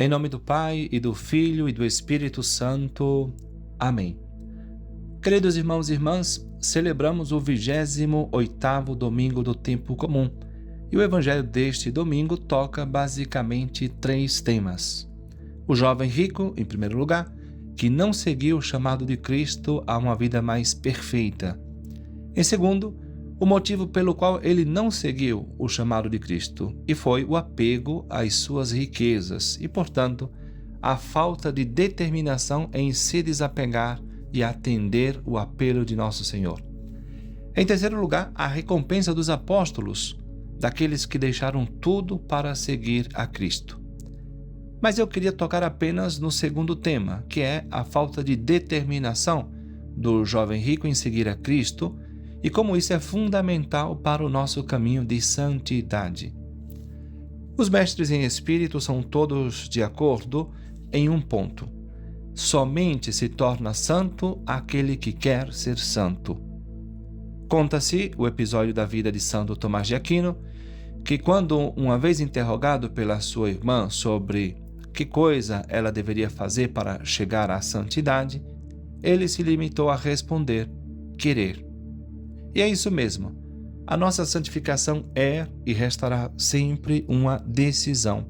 Em nome do Pai, e do Filho, e do Espírito Santo. Amém. Queridos irmãos e irmãs, celebramos o 28º domingo do tempo comum. E o evangelho deste domingo toca basicamente 3 temas. O jovem rico, em primeiro lugar, que não seguiu o chamado de Cristo a uma vida mais perfeita. Em segundo, o motivo pelo qual ele não seguiu o chamado de Cristo, e foi o apego às suas riquezas e, portanto, a falta de determinação em se desapegar e atender o apelo de nosso Senhor. Em terceiro lugar, a recompensa dos apóstolos, daqueles que deixaram tudo para seguir a Cristo. Mas eu queria tocar apenas no segundo tema, que é a falta de determinação do jovem rico em seguir a Cristo e como isso é fundamental para o nosso caminho de santidade. Os mestres em espírito são todos de acordo em um ponto: somente se torna santo aquele que quer ser santo. Conta-se o episódio da vida de Santo Tomás de Aquino, que quando uma vez interrogado pela sua irmã sobre que coisa ela deveria fazer para chegar à santidade, ele se limitou a responder: querer. E é isso mesmo. A nossa santificação é e restará sempre uma decisão,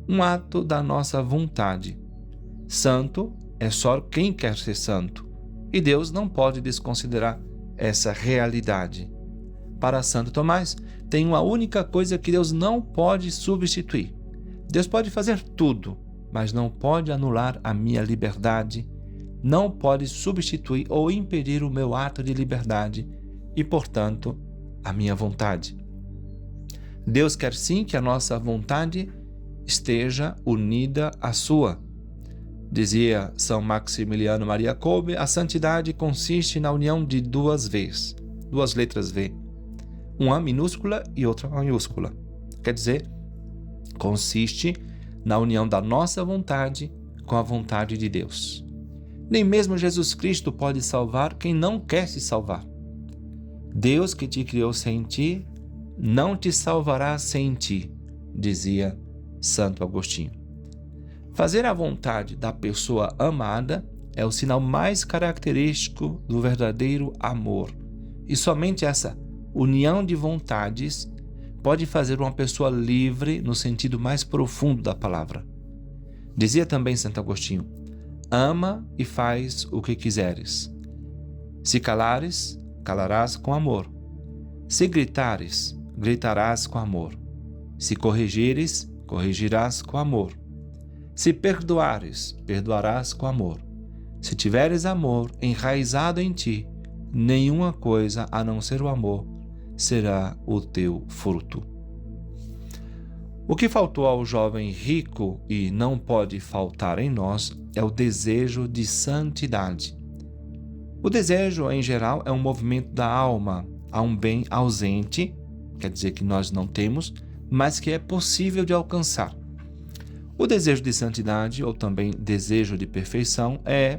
um ato da nossa vontade. Santo é só quem quer ser santo, e Deus não pode desconsiderar essa realidade. Para Santo Tomás, tem uma única coisa que Deus não pode substituir. Deus pode fazer tudo, mas não pode anular a minha liberdade, não pode substituir ou impedir o meu ato de liberdade e, portanto, a minha vontade. Deus quer sim que a nossa vontade esteja unida à sua. Dizia São Maximiliano Maria Kolbe, a santidade consiste na união de duas letras V, uma minúscula e outra maiúscula. Quer dizer, consiste na união da nossa vontade com a vontade de Deus. Nem mesmo Jesus Cristo pode salvar quem não quer se salvar. Deus que te criou sem ti, não te salvará sem ti, dizia Santo Agostinho. Fazer a vontade da pessoa amada é o sinal mais característico do verdadeiro amor. E somente essa união de vontades pode fazer uma pessoa livre no sentido mais profundo da palavra. Dizia também Santo Agostinho: ama e faz o que quiseres. Se calares, calarás com amor. Se gritares, gritarás com amor. Se corrigires, corrigirás com amor. Se perdoares, perdoarás com amor. Se tiveres amor enraizado em ti, nenhuma coisa a não ser o amor será o teu fruto. O que faltou ao jovem rico e não pode faltar em nós é o desejo de santidade. O desejo, em geral, é um movimento da alma a um bem ausente, quer dizer que nós não temos, mas que é possível de alcançar. O desejo de santidade, ou também desejo de perfeição, é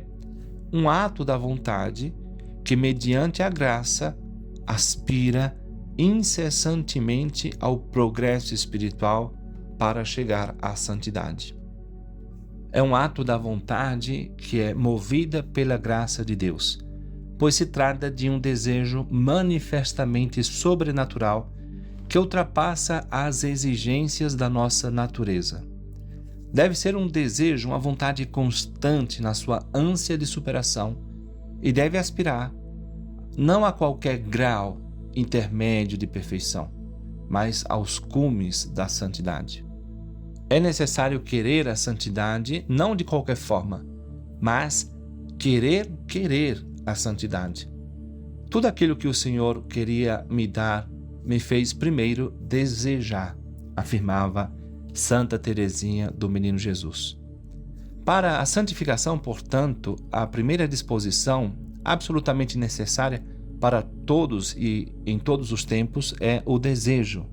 um ato da vontade que, mediante a graça, aspira incessantemente ao progresso espiritual para chegar à santidade. É um ato da vontade que é movida pela graça de Deus, pois se trata de um desejo manifestamente sobrenatural que ultrapassa as exigências da nossa natureza. Deve ser um desejo, uma vontade constante na sua ânsia de superação e deve aspirar não a qualquer grau intermédio de perfeição, mas aos cumes da santidade. É necessário querer a santidade não de qualquer forma, mas querer a santidade. Tudo aquilo que o Senhor queria me dar me fez primeiro desejar, afirmava Santa Teresinha do Menino Jesus. Para a santificação, portanto, a primeira disposição absolutamente necessária para todos e em todos os tempos é o desejo.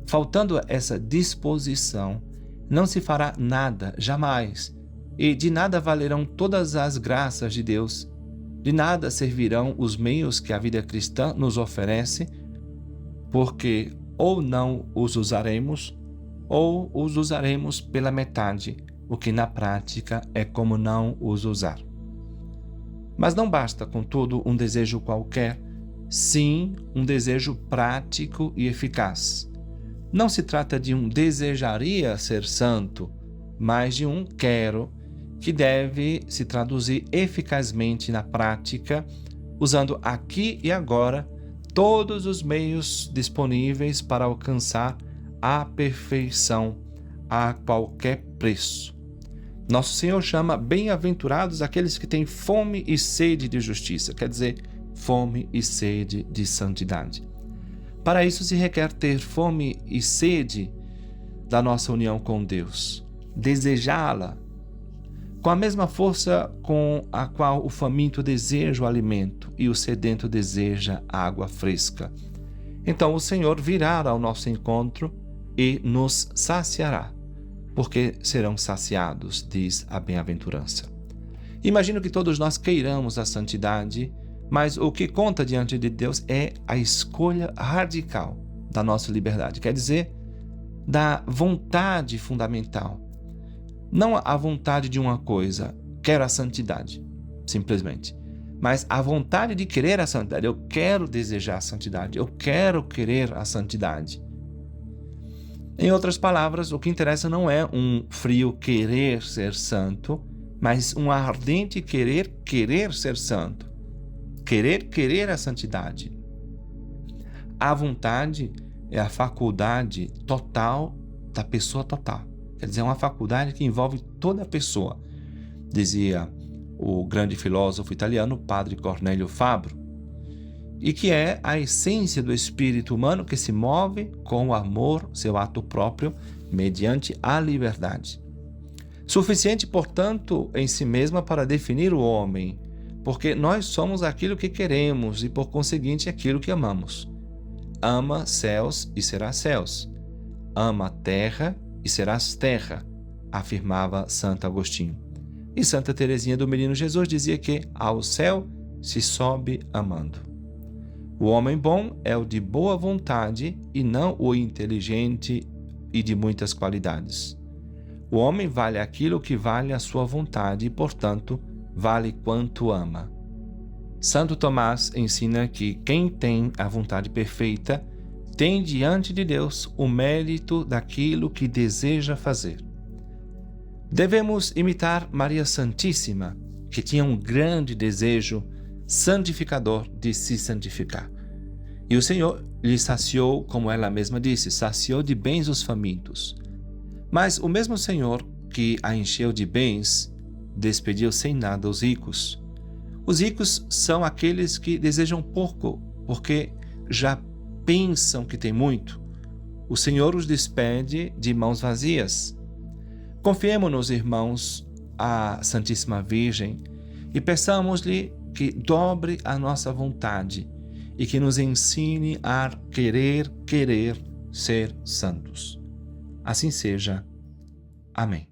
Faltando essa disposição, não se fará nada, jamais, e de nada valerão todas as graças de Deus, de nada servirão os meios que a vida cristã nos oferece, porque ou não os usaremos, ou os usaremos pela metade, o que na prática é como não os usar. Mas não basta, contudo, um desejo qualquer, sim um desejo prático e eficaz. Não se trata de um desejaria ser santo, mas de um quero, que deve se traduzir eficazmente na prática, usando aqui e agora todos os meios disponíveis para alcançar a perfeição a qualquer preço. Nosso Senhor chama bem-aventurados aqueles que têm fome e sede de justiça, quer dizer, fome e sede de santidade. Para isso se requer ter fome e sede da nossa união com Deus, desejá-la, com a mesma força com a qual o faminto deseja o alimento e o sedento deseja a água fresca. Então o Senhor virá ao nosso encontro e nos saciará, porque serão saciados, diz a bem-aventurança. Imagino que todos nós queiramos a santidade, mas o que conta diante de Deus é a escolha radical da nossa liberdade, quer dizer, da vontade fundamental. Não a vontade de uma coisa, quero a santidade, simplesmente, mas a vontade de querer a santidade. Eu quero desejar a santidade, eu quero querer a santidade. Em outras palavras, o que interessa não é um frio querer ser santo, mas um ardente querer ser santo. Querer a santidade. A vontade é a faculdade total da pessoa total. Quer dizer, é uma faculdade que envolve toda a pessoa, dizia o grande filósofo italiano, padre Cornélio Fabro, e que é a essência do espírito humano que se move com o amor, seu ato próprio, mediante a liberdade. Suficiente, portanto, em si mesma para definir o homem, porque nós somos aquilo que queremos e, por conseguinte, aquilo que amamos. Ama céus e serás céus. Ama terra e serás terra, afirmava Santo Agostinho. E Santa Teresinha do Menino Jesus dizia que ao céu se sobe amando. O homem bom é o de boa vontade e não o inteligente e de muitas qualidades. O homem vale aquilo que vale a sua vontade e, portanto, vale quanto ama. Santo Tomás ensina que quem tem a vontade perfeita tem diante de Deus o mérito daquilo que deseja fazer. Devemos imitar Maria Santíssima, que tinha um grande desejo santificador de se santificar. E o Senhor lhe saciou, como ela mesma disse, saciou de bens os famintos. Mas o mesmo Senhor que a encheu de bens, despediu sem nada os ricos. Os ricos são aqueles que desejam pouco, porque já pensam que têm muito. O Senhor os despede de mãos vazias. Confiemo-nos, irmãos, à Santíssima Virgem e peçamos-lhe que dobre a nossa vontade e que nos ensine a querer ser santos. Assim seja. Amém.